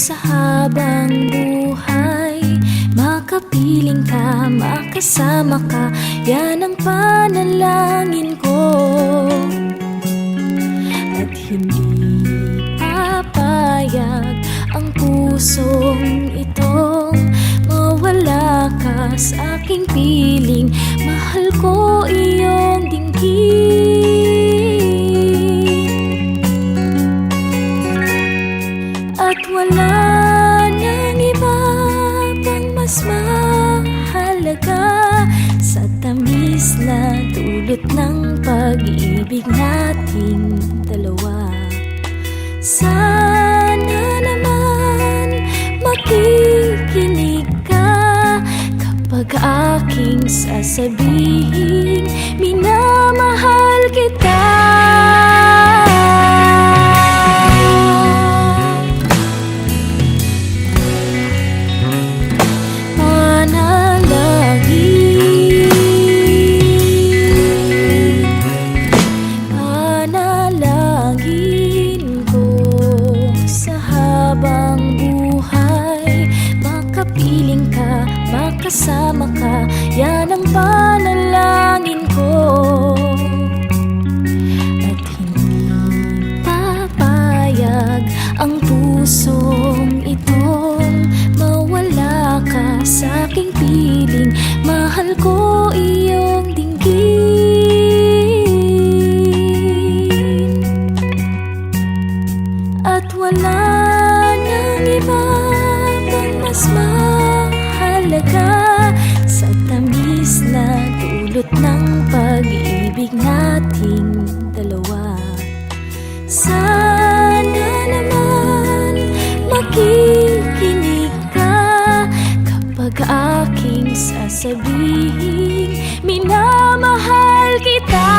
sa habang buhay. Makapiling ka, makasama ka, yan ang panalangin ko. At hindi papayag ang pusong itong mawala ka sa aking piling. Mahal ko iyong dinggin, at wala nang iba pang mas mahalaga sa tamis na dulot ng pag-ibig nating dalawa. Sana naman makikinig ka kapag aking sasabihin minamahal kita. Panalangin ko sa habang buhay. Makapiling ka, makasama ka, yan ang panalangin ko. At hindi papayag ang pusong itong mawala ka sa aking piling. Mahal ko iyong dinggin, at wala nang iba pang mas mahalaga sa tamis na dulot ng pag-ibig nating dalawa. Sana naman makikinig ka kapag aking sasabihin minamahal kita.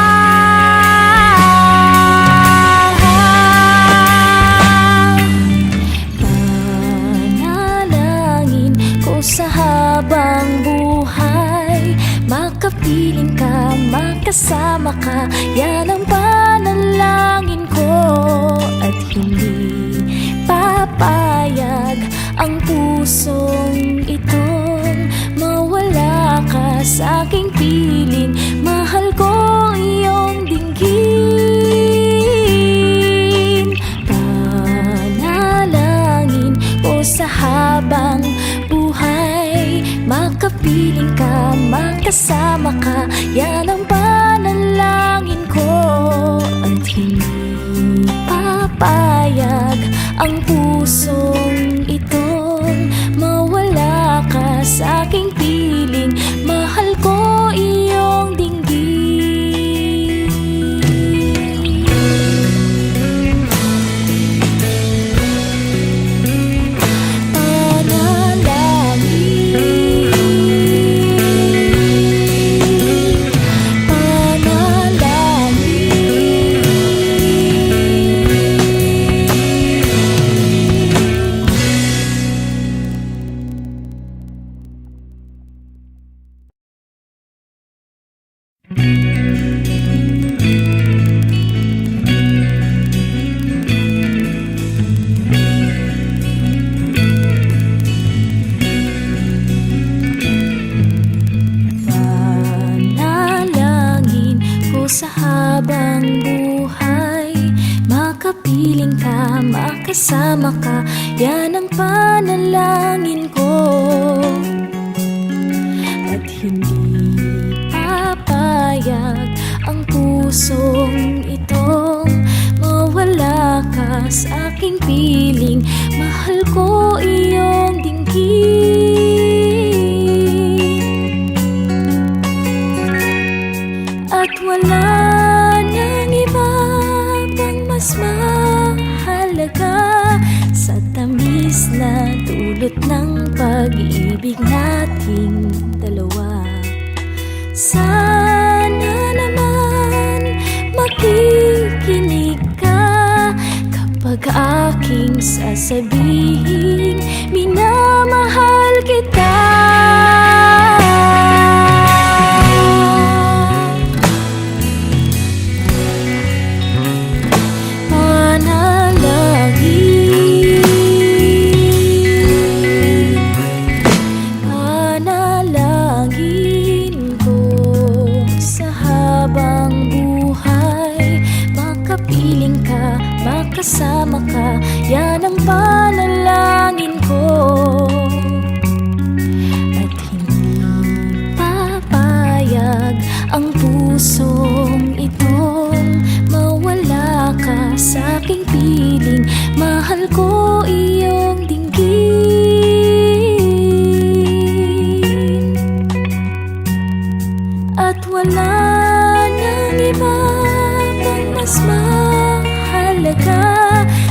Panalangin ko sa habang buhay. Makapiling ka, makasama ka, yan ang panalangin ko. At hindi papayag ang pusong itong mawala ka sa aking piling. Mahal ko iyong dinggin, panalangin ko sa habang buhay. Makapiling ka, makasama ka, yan ang panalangin ko. At hindi papayag ang pusong itong mawala ka sa aking piling. Mahal ko iyong dinggin. Panalangin ko sa habang buhay. Makapiling ka, makasama ka, yan ang panalangin ko. At hindi papayag ang pusong itong mawala ka sa aking piling. Mahal ko iyong dinggin, at wala nang iba pang mas mahalaga sa tamis na dulot ng pag-ibig nating dalawa. Sana naman makikinig ka kapag aking sasabihin minamahal kita. Panalangin ko iyong dinggin. At wala nang iba pang mas mahalaga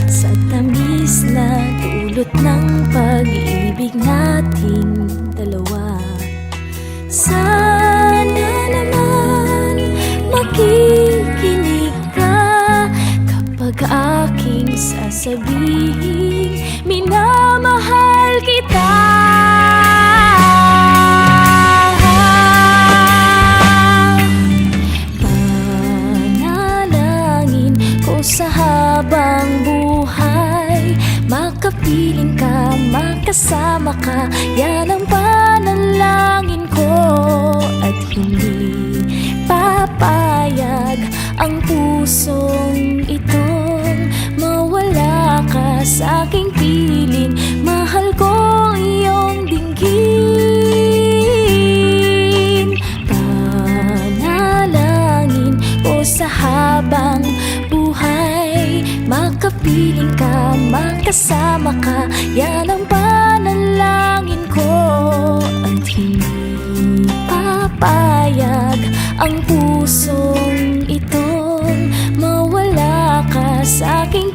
sa tamis na dulot ng pag-ibig nating dalawa. Sana naman makikinig ka kapag aking sasabihin minamahal kita. Panalangin ko sa habang buhay, makapiling ka, makasama ka, yan ang panalangin ko. At hindi papayag ang pusong itong mawala ka sa aking piling. Mahal ko iyong dinggin. Panalangin ko sa habang buhay, makapiling ka, makasama ka, yan ang panalangin ko. At hindi papayag ang pusong itong mawala ka sa aking